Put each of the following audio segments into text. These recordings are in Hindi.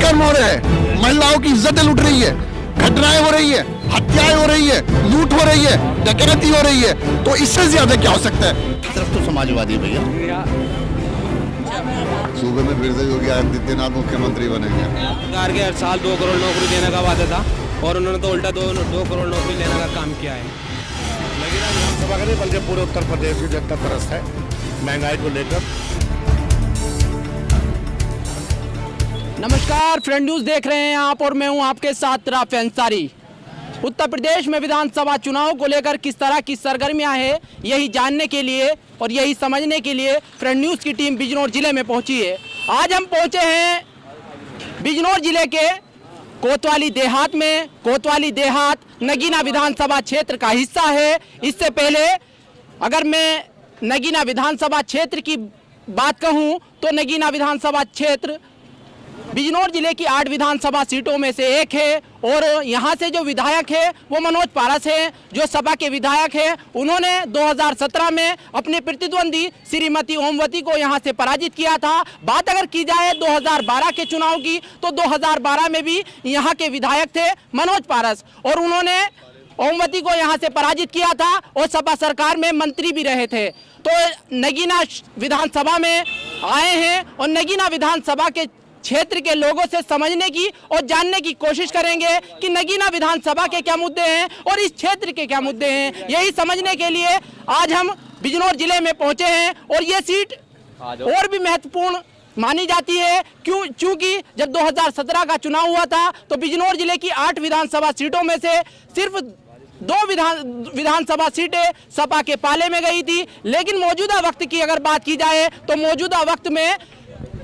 दुष्कर्म हो रहे हैं, महिलाओं की इज्जतें लूट रही है, घटनाएं हो रही है, हत्याएं हो रही है, लूट हो रही है, डकैती हो रही है, तो इससे ज्यादा क्या हो सकता है? सिर्फ तो समाजवादी भैया। सूबे में फिर से योगी आदित्यनाथ मुख्यमंत्री बनेंगे। सरकार के हर साल 2 करोड़ नौकरी देने का वादा था और उन्होंने तो उल्टा 2 करोड़ नौकरी लेने का काम किया है। लेकिन विधानसभा का नहीं बल्कि पूरे उत्तर प्रदेश की जनता त्रस्त है महंगाई को लेकर। नमस्कार, फ्रेंड न्यूज देख रहे हैं आप और मैं हूं आपके साथ राफी अंसारी। उत्तर प्रदेश में विधानसभा चुनाव को लेकर किस तरह की सरगर्मियां हैं, यही जानने के लिए और यही समझने के लिए फ्रेंड न्यूज की टीम बिजनौर जिले में पहुंची है। आज हम पहुंचे हैं बिजनौर जिले के कोतवाली देहात में। कोतवाली देहात नगीना विधानसभा क्षेत्र का हिस्सा है। इससे पहले अगर मैं नगीना विधानसभा क्षेत्र की बात कहूं तो नगीना विधानसभा क्षेत्र बिजनौर जिले की 8 विधानसभा सीटों में से एक है और यहाँ से जो विधायक है वो मनोज पारस हैं, जो सपा के विधायक हैं। उन्होंने 2017 में अपने प्रतिद्वंदी श्रीमती ओमवती को यहाँ से पराजित किया था। बात अगर की जाए 2012 के चुनाव की तो 2012 में भी यहाँ के विधायक थे मनोज पारस और उन्होंने ओमवती को यहाँ से पराजित किया था और सपा सरकार में मंत्री भी रहे थे। तो नगीना विधानसभा में आए हैं और नगीना विधानसभा के क्षेत्र के लोगों से समझने की और जानने की कोशिश करेंगे कि नगीना विधानसभा के क्या मुद्दे हैं और इस क्षेत्र के क्या मुद्दे हैं। यही समझने के लिए आज हम बिजनौर जिले में पहुंचे हैं और ये सीट और भी महत्वपूर्ण मानी जाती है क्योंकि जब 2017 का चुनाव हुआ था तो बिजनौर जिले की 8 विधानसभा सीटों में से सिर्फ 2 विधानसभा सीटें सपा के पाले में गई थी। लेकिन मौजूदा वक्त की अगर बात की जाए तो मौजूदा वक्त में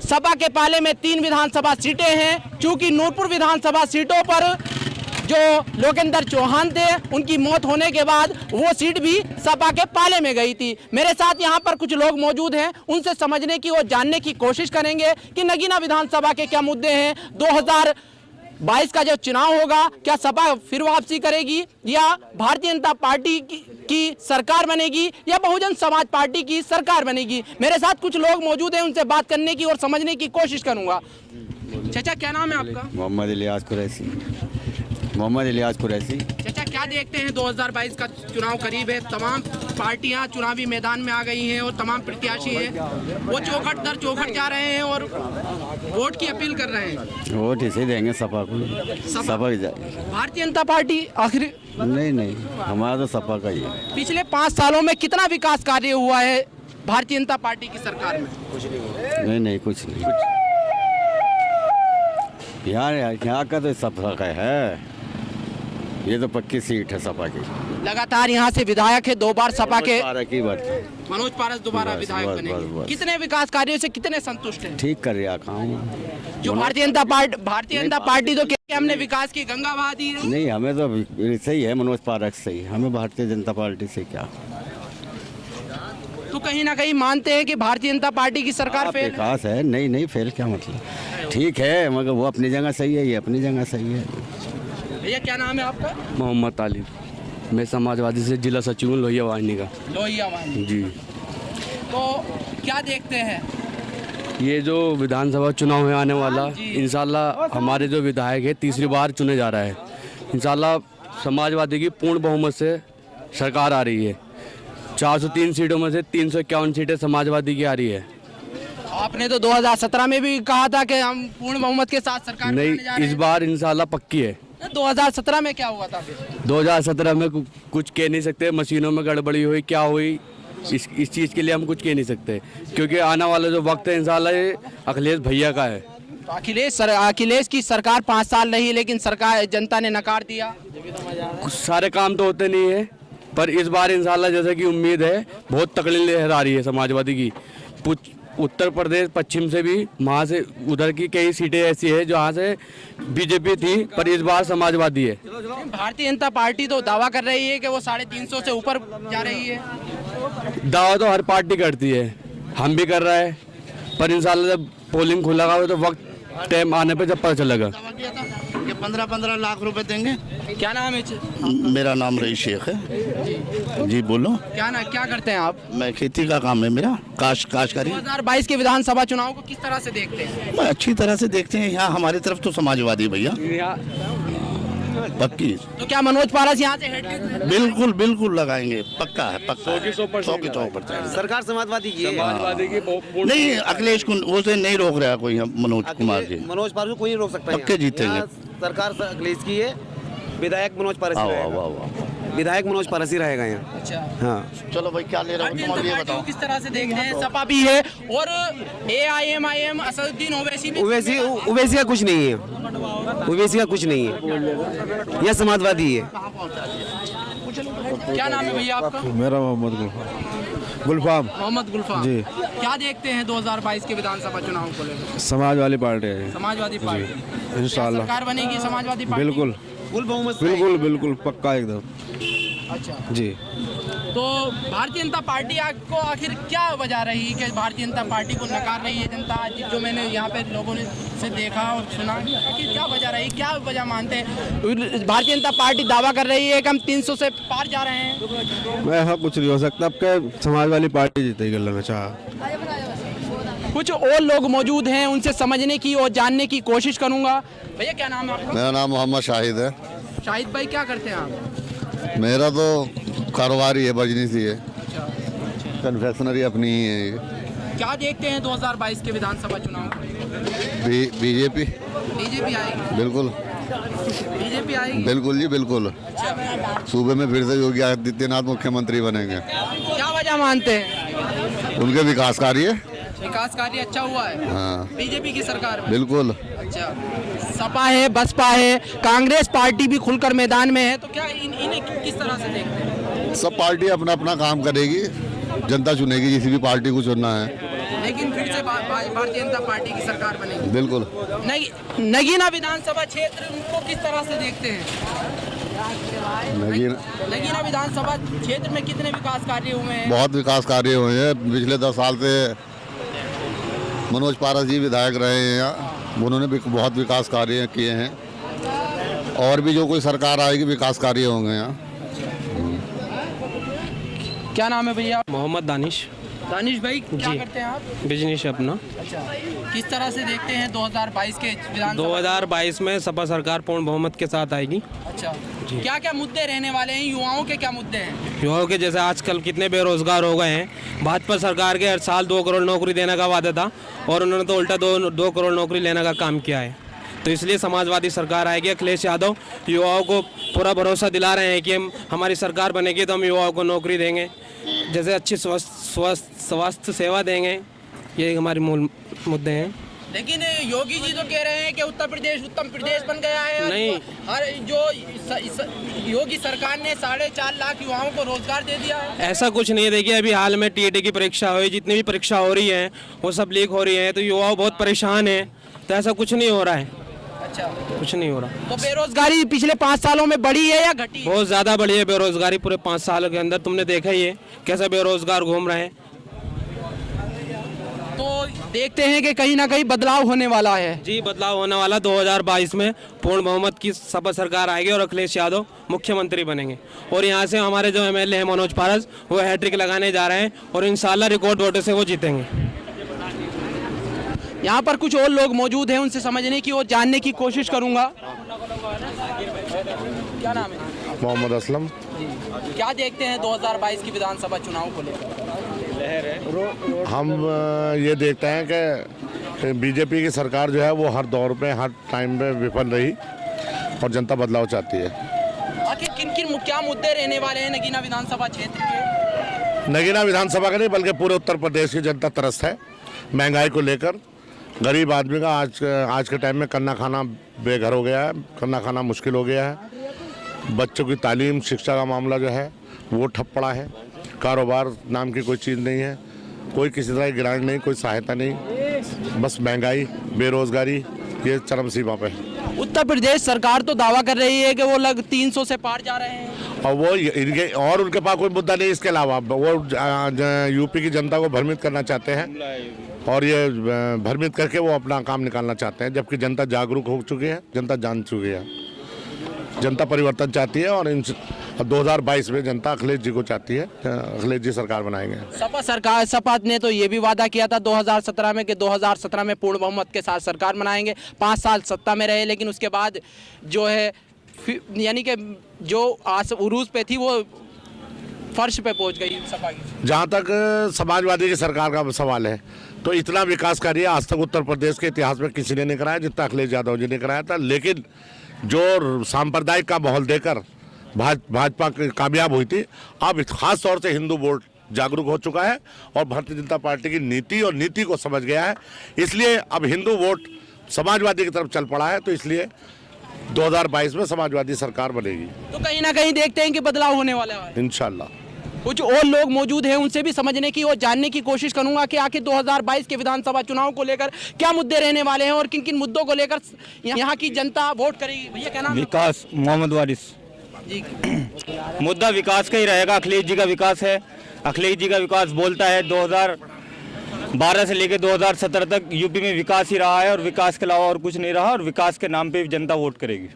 सपा के पाले में 3 विधानसभा सीटें हैं। चूंकि नूरपुर विधानसभा सीटों पर जो लोकेंद्र चौहान थे उनकी मौत होने के बाद वो सीट भी सपा के पाले में गई थी। मेरे साथ यहाँ पर कुछ लोग मौजूद हैं, उनसे समझने की और जानने की कोशिश करेंगे कि नगीना विधानसभा के क्या मुद्दे हैं। 2022 का जो चुनाव होगा क्या सपा फिर वापसी करेगी या भारतीय जनता पार्टी की सरकार बनेगी या बहुजन समाज पार्टी की सरकार बनेगी। मेरे साथ कुछ लोग मौजूद हैं, उनसे बात करने की और समझने की कोशिश करूंगा। चाचा क्या नाम है आपका? मोहम्मद इलियास कुरैशी। चाचा क्या देखते हैं 2022 का चुनाव करीब है, तमाम पार्टियां चुनावी मैदान में आ गई हैं और तमाम प्रत्याशी हैं वो चौखट दर चौखट जा रहे हैं और वोट की अपील कर रहे हैं। वोट इसे देंगे सपा को। सपा भारतीय जनता पार्टी आखिर नहीं हमारा तो सपा का ही है। पिछले 5 सालों में कितना विकास कार्य हुआ है भारतीय जनता पार्टी की सरकार में? नहीं कुछ नहीं। यहाँ का तो सपा का है, ये तो पक्की सीट है सपा की। लगातार यहाँ से विधायक है 2 बार सपा के मनोज पारस दोबारा विधायक बने। कितने विकास कार्यों से कितने संतुष्ट हैं? ठीक कर रहा काम जो भारतीय जनता पार्टी तो कहती है हमने विकास की गंगा बहा दी है। नहीं, हमें तो सही है मनोज पारस सही, हमें भारतीय जनता पार्टी से क्या। तो कहीं ना कहीं मानते हैं कि भारतीय जनता पार्टी की सरकार फेल विकास है। नहीं फेल क्या मतलब, ठीक है मगर वो अपनी जगह सही है, ये अपनी जगह सही है। भैया क्या नाम है आपका? मोहम्मद तालिब, मैं समाजवादी से जिला सचिव हूँ लोहिया वाहिनी का। लोहिया वाहिनी जी। तो क्या देखते हैं ये जो विधानसभा चुनाव है आने वाला, इंशाल्लाह हमारे जो विधायक है 3री बार चुने जा रहा है। इंशाल्लाह समाजवादी की पूर्ण बहुमत से सरकार आ रही है। 403 सीटों में से 351 सीटें समाजवादी की आ रही है। आपने तो 2017 में भी कहा था कि हम पूर्ण बहुमत के साथ सरकार नहीं, इस बार इंशाल्लाह पक्की है। 2017 में क्या हुआ था फिर? 2017 में कुछ कह नहीं सकते, मशीनों में गड़बड़ी हुई क्या हुई इस चीज़ के लिए हम कुछ कह नहीं सकते, क्योंकि आने वाला जो वक्त है इंशाल्लाह ये अखिलेश भैया का है। तो अखिलेश की सरकार 5 साल रही लेकिन सरकार जनता ने नकार दिया। सारे काम तो होते नहीं है, पर इस बार इंशाल्लाह जैसे कि उम्मीद है बहुत तगड़ी लहर आ रही है समाजवादी की। उत्तर प्रदेश पश्चिम से भी, वहाँ से उधर की कई सीटें ऐसी है जहाँ से बीजेपी थी पर इस बार समाजवादी है। भारतीय जनता पार्टी तो दावा कर रही है कि वो 350 से ऊपर जा रही है। दावा तो हर पार्टी करती है, हम भी कर रहे हैं, पर इंशाल्लाह जब पोलिंग खुलेगा तो वक्त टाइम आने पे जब पता चलेगा। 15-15 लाख रुपए देंगे। क्या नाम है? मेरा नाम रईस शेख है जी। बोलो। क्या करते हैं आप? मैं खेती का काम है मेरा, काश्तकारी। 2022 के विधानसभा चुनाव को किस तरह से देखते हैं? मैं अच्छी तरह से देखते हैं। यहाँ हमारी तरफ तो समाजवादी भैया पक्की। तो क्या मनोज पारस यहाँ से हेड? बिल्कुल बिल्कुल लगाएंगे, पक्का है, पक्का 100% सरकार समाजवादी की है। नहीं, अखिलेश को उसे नहीं रोक रहा कोई, मनोज कुमार जी। मनोज पारस को कोई नहीं रोक सकता। पक्के जीतेंगे। यहाँ सरकार अखिलेश की है, विधायक मनोज पारस ही वाह रहेगा। वाह वाह। विधायक मनोज पारस ही रहेगा यहाँ। अच्छा, हाँ। चलो भाई, क्या ले रहा भारतीय हूँ जनता ये पार्टी को बताओ। किस तरह से देखते हैं? सपा भी है और AIM असदुद्दीन ओवैसी भी। उवैसी का कुछ नहीं है, उवैसी का कुछ नहीं है, यह समाजवादी है। क्या नाम है भैया आपका? मेरा मोहम्मद गुलफाम मोहम्मद गुलफाम जी। क्या देखते हैं 2022 के विधानसभा चुनाव को लेकर? समाज वाली पार्टी है समाजवादी पार्टी इंशाल्लाह। सरकार बनेगी समाजवादी पार्टी? बिल्कुल बिल्कुल पक्का एकदम। अच्छा जी। तो भारतीय जनता पार्टी आपको आखिर क्या वजह रही कि भारतीय जनता पार्टी को नकार रही है जनता? आज जो मैंने यहाँ पे लोगों ने से देखा और सुना, आखिर क्या वजह रही, क्या वजह मानते हैं? भारतीय जनता पार्टी दावा कर रही है कि हम 300 से पार जा रहे हैं। मैं ऐसा कुछ नहीं हो सकता, अब क्या समाज वाली पार्टी जीतेगी अल्लाह ने चाहा। कुछ और लोग मौजूद हैं, उनसे समझने की और जानने की कोशिश करूंगा। भैया क्या नाम है आपका? मेरा नाम मोहम्मद शाहिद है। शाहिद भाई क्या करते हैं आप? मेरा तो कारोबार ही है, बिजनेस ही है, कन्फेक्शनरी अपनी ही है। क्या देखते हैं 2022 के विधानसभा चुनाव? बीजेपी आएगी? बिल्कुल बीजेपी आएगी? बिल्कुल जी बिल्कुल। सूबे में फिर से योगी आदित्यनाथ मुख्यमंत्री बनेंगे। क्या वजह मानते हैं? उनके विकास कार्य विकास कार्य अच्छा हुआ है। हाँ बीजेपी की सरकार में? बिल्कुल। अच्छा, सपा है, बसपा है, कांग्रेस पार्टी भी खुलकर मैदान में है, तो क्या इन्हें किस तरह से देखते हैं? सब पार्टी अपना अपना काम करेगी, जनता चुनेगी जिसी भी पार्टी को चुनना है। लेकिन फिर से भारतीय जनता पार्टी की सरकार बनेगी? बिल्कुल। नगीना विधानसभा क्षेत्र को किस तरह से देखते हैं? नगीना विधानसभा क्षेत्र में कितने विकास कार्य हुए हैं? बहुत विकास कार्य हुए हैं। पिछले 10 साल से मनोज पारस जी विधायक रहे हैं यहाँ, उन्होंने भी बहुत विकास कार्य किए हैं, और भी जो कोई सरकार आएगी विकास कार्य होंगे यहाँ। क्या नाम है भैया? मोहम्मद दानिश भाई क्या करते हैं आप? बिजनेस अपना। अच्छा, किस तरह से देखते हैं 2022 के विधानसभा? 2022 में सपा सरकार पूर्ण बहुमत के साथ आएगी। अच्छा, क्या क्या मुद्दे रहने वाले हैं? युवाओं के क्या मुद्दे हैं? युवाओं के जैसे आजकल कितने बेरोजगार हो गए हैं। भाजपा सरकार के हर साल 2 करोड़ नौकरी देने का वादा था और उन्होंने तो उल्टा 2 करोड़ नौकरी लेने का काम किया है। तो इसलिए समाजवादी सरकार आएगी। अखिलेश यादव युवाओं को पूरा भरोसा दिला रहे हैं कि हमारी सरकार बनेगी तो हम युवाओं को नौकरी देंगे, जैसे अच्छी स्वास्थ्य सेवा देंगे। ये हमारे मूल मुद्दे हैं। लेकिन योगी जी तो कह रहे हैं कि उत्तर प्रदेश उत्तम प्रदेश बन गया है। नहीं। हर जो योगी सरकार ने 4.5 लाख युवाओं को रोजगार दे दिया है। ऐसा कुछ नहीं है। देखिए अभी हाल में TET की परीक्षा हुई, जितनी भी परीक्षा हो रही है वो सब लीक हो रही है, तो युवा बहुत परेशान है। तो ऐसा कुछ नहीं हो रहा है। अच्छा, कुछ नहीं हो रहा। तो बेरोजगारी पिछले 5 सालों में बढ़ी है या घटी? बहुत ज़्यादा बढ़ी है बेरोजगारी। पूरे 5 साल के अंदर तुमने देखा ही है कैसा बेरोजगार घूम रहे हैं। तो देखते हैं कि कहीं ना कहीं बदलाव होने वाला है। जी, बदलाव होने वाला। 2022 में पूर्ण बहुमत की सपा सरकार आएगी और अखिलेश यादव मुख्यमंत्री बनेंगे। और यहाँ से हमारे जो MLA हैं मनोज पारस, वो हैट्रिक लगाने जा रहे हैं और इंशाल्लाह रिकॉर्ड वोटों से वो जीतेंगे। यहाँ पर कुछ और लोग मौजूद हैं, उनसे समझने की और जानने की कोशिश करूँगा। क्या नाम है? मोहम्मद असलम। क्या देखते हैं 2022 की विधानसभा चुनाव को लेकर? हम ये देखते हैं कि बीजेपी की सरकार जो है वो हर दौर पे, हर टाइम पे विफल रही और जनता बदलाव चाहती है। आखिर किन क्या मुद्दे रहने वाले हैं नगीना विधानसभा क्षेत्र के? नगीना विधानसभा का नहीं बल्कि पूरे उत्तर प्रदेश की जनता त्रस्त है महंगाई को लेकर। गरीब आदमी का आज के टाइम में कन्ना खाना बेघर हो गया है, कन्ना खाना मुश्किल हो गया है। बच्चों की तालीम शिक्षा का मामला जो है वो ठप पड़ा है। कारोबार नाम की कोई चीज़ नहीं है, कोई किसी तरह की ग्रांट नहीं, कोई सहायता नहीं, बस महंगाई बेरोजगारी ये चरम सीमा पे है। उत्तर प्रदेश सरकार तो दावा कर रही है कि वो 300 से पार जा रहे हैं और वो इनके और उनके पास कोई मुद्दा नहीं। इसके अलावा वो यूपी की जनता को भ्रमित करना चाहते हैं और ये भ्रमित करके वो अपना काम निकालना चाहते हैं, जबकि जनता जागरूक हो चुकी है, जनता जान चुकी है, जनता परिवर्तन चाहती है। और इन 2022 में जनता अखिलेश जी को चाहती है, अखिलेश जी सरकार बनाएंगे। सपा ने तो ये भी वादा किया था 2017 में कि 2017 में पूर्ण बहुमत के साथ सरकार बनाएंगे। 5 साल सत्ता में रहे, लेकिन उसके बाद जो है यानी कि जो उरूज पे थी वो फर्श पे पहुंच गई सपा की। जहाँ तक समाजवादी की सरकार का सवाल है, तो इतना विकास कार्य आज तक उत्तर प्रदेश के इतिहास में किसी ने नहीं कराया जितना अखिलेश यादव जी ने कराया था। लेकिन जो सांप्रदायिक का माहौल देकर भाजपा कामयाब हुई थी, अब खास तौर से हिंदू वोट जागरूक हो चुका है और भारतीय जनता पार्टी की नीति और नीति को समझ गया है। इसलिए अब हिंदू वोट समाजवादी की तरफ चल पड़ा है, तो इसलिए 2022 में समाजवादी सरकार बनेगी। तो कहीं ना कहीं देखते हैं कि बदलाव होने वाला है इंशाल्लाह। कुछ और लोग मौजूद हैं, उनसे भी समझने की और जानने की कोशिश करूंगा कि आखिर 2022 के विधानसभा चुनाव को लेकर क्या मुद्दे रहने वाले हैं और किन किन मुद्दों को लेकर यहाँ की जनता वोट करेगी। भैया क्या नाम है? विकास मोहम्मद वारिस जी। मुद्दा विकास का ही रहेगा। अखिलेश जी का विकास है, अखिलेश जी का विकास बोलता है। 2012 से लेकर 2017 तक यूपी में विकास ही रहा है और विकास के अलावा और कुछ नहीं रहा, और विकास के नाम पे जनता वोट करेगी।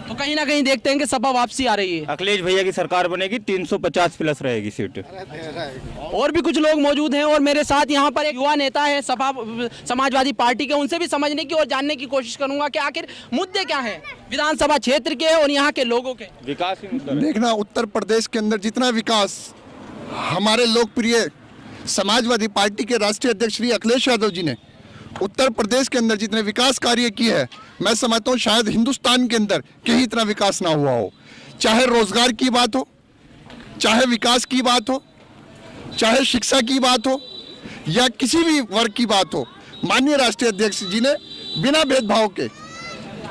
तो कहीं ना कहीं देखते हैं कि सपा वापसी आ रही है, अखिलेश भैया की सरकार बनेगी, 350 प्लस रहेगी सीट। और भी कुछ लोग मौजूद हैं और मेरे साथ यहाँ पर एक युवा नेता है सपा समाजवादी पार्टी के, उनसे भी समझने की और जानने की कोशिश करूंगा कि आखिर मुद्दे क्या हैं विधानसभा क्षेत्र के और यहाँ के लोगों के। विकास ही मुद्दा देखना, उत्तर प्रदेश के अंदर जितना विकास हमारे लोकप्रिय समाजवादी पार्टी के राष्ट्रीय अध्यक्ष श्री अखिलेश यादव जी ने उत्तर प्रदेश के अंदर जितने विकास कार्य किए हैं, मैं समझता हूँ शायद हिंदुस्तान के अंदर कहीं इतना विकास ना हुआ हो। चाहे रोजगार की बात हो, चाहे विकास की बात हो, चाहे शिक्षा की बात हो, या किसी भी वर्ग की बात हो, माननीय राष्ट्रीय अध्यक्ष जी ने बिना भेदभाव के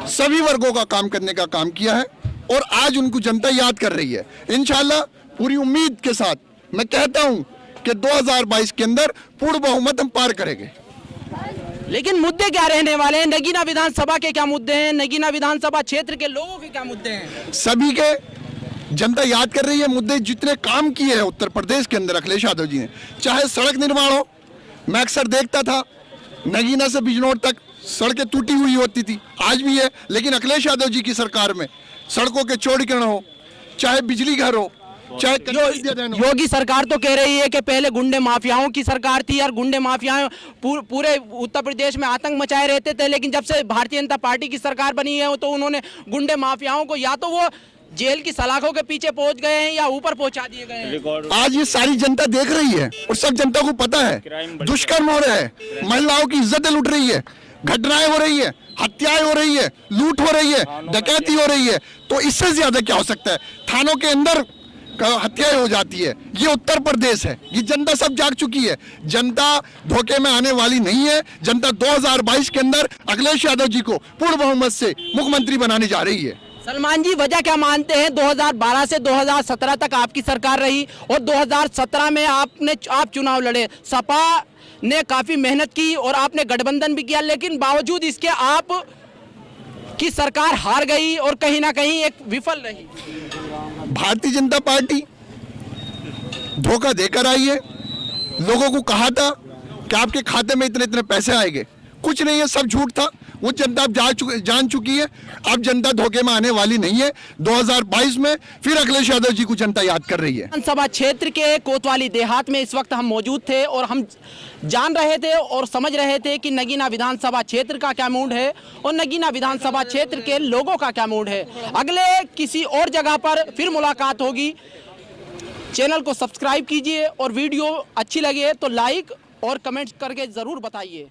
सभी वर्गों का काम करने का काम किया है और आज उनको जनता याद कर रही है। इंशाल्लाह पूरी उम्मीद के साथ मैं कहता हूँ कि 2022 के अंदर पूर्ण बहुमत हम पार करेंगे। लेकिन मुद्दे क्या रहने वाले हैं? नगीना विधानसभा के क्या मुद्दे हैं? नगीना विधानसभा क्षेत्र के लोगों के क्या मुद्दे हैं? सभी के जनता याद कर रही है मुद्दे। जितने काम किए हैं उत्तर प्रदेश के अंदर अखिलेश यादव जी ने, चाहे सड़क निर्माण हो, मैं अक्सर देखता था नगीना से बिजनौर तक सड़कें टूटी हुई होती थी, आज भी है, लेकिन अखिलेश यादव जी की सरकार में सड़कों के चौड़ीकरण हो, चाहे बिजली घर हो, चाहे योगी सरकार तो कह रही है कि पहले गुंडे माफियाओं की सरकार थी और गुंडे माफियाओं पूरे उत्तर प्रदेश में आतंक मचाए रहते थे, लेकिन जब से भारतीय जनता पार्टी की सरकार बनी है तो उन्होंने गुंडे माफियाओं को या तो वो जेल की सलाखों के पीछे पहुंच गए हैं या ऊपर पहुंचा दिए गए हैं। आज ये सारी जनता देख रही है और सब जनता को पता है दुष्कर्म हो रहे हैं, महिलाओं की इज्जतें लूट रही है, घटनाएं हो रही है, हत्याएं हो रही है, लूट हो रही है, डकैती हो रही है, तो इससे ज्यादा क्या हो सकता है? थानों के अंदर हत्याएं हो जाती है। ये उत्तर प्रदेश है, ये जनता सब जाग चुकी है। जनता धोखे में आने वाली नहीं है। जनता 2022 के अंदर अखिलेश यादव जी को पूर्ण बहुमत से मुख्यमंत्री बनाने जा रही है। सलमान जी, वजह क्या मानते हैं? 2012 से 2017 तक आपकी सरकार रही और 2017 में आप चुनाव लड़े, सपा ने काफी मेहनत की और आपने गठबंधन भी किया, लेकिन बावजूद इसके आप की सरकार हार गई और कहीं ना कहीं एक विफल रही। भारतीय जनता पार्टी धोखा देकर आई है। लोगों को कहा था कि आपके खाते में इतने इतने पैसे आएंगे, कुछ नहीं है, सब झूठ था। वो जनता अब जान चुकी है। अब जनता धोखे में आने वाली नहीं है। 2022 में फिर अखिलेश यादव जी को जनता याद कर रही है। विधानसभा क्षेत्र के कोतवाली देहात में इस वक्त हम मौजूद थे और हम जान रहे थे और समझ रहे थे कि नगीना विधानसभा क्षेत्र का क्या मूड है और नगीना विधानसभा क्षेत्र के लोगों का क्या मूड है। अगले किसी और जगह पर फिर मुलाकात होगी। चैनल को सब्सक्राइब कीजिए और वीडियो अच्छी लगे तो लाइक और कमेंट करके ज़रूर बताइए।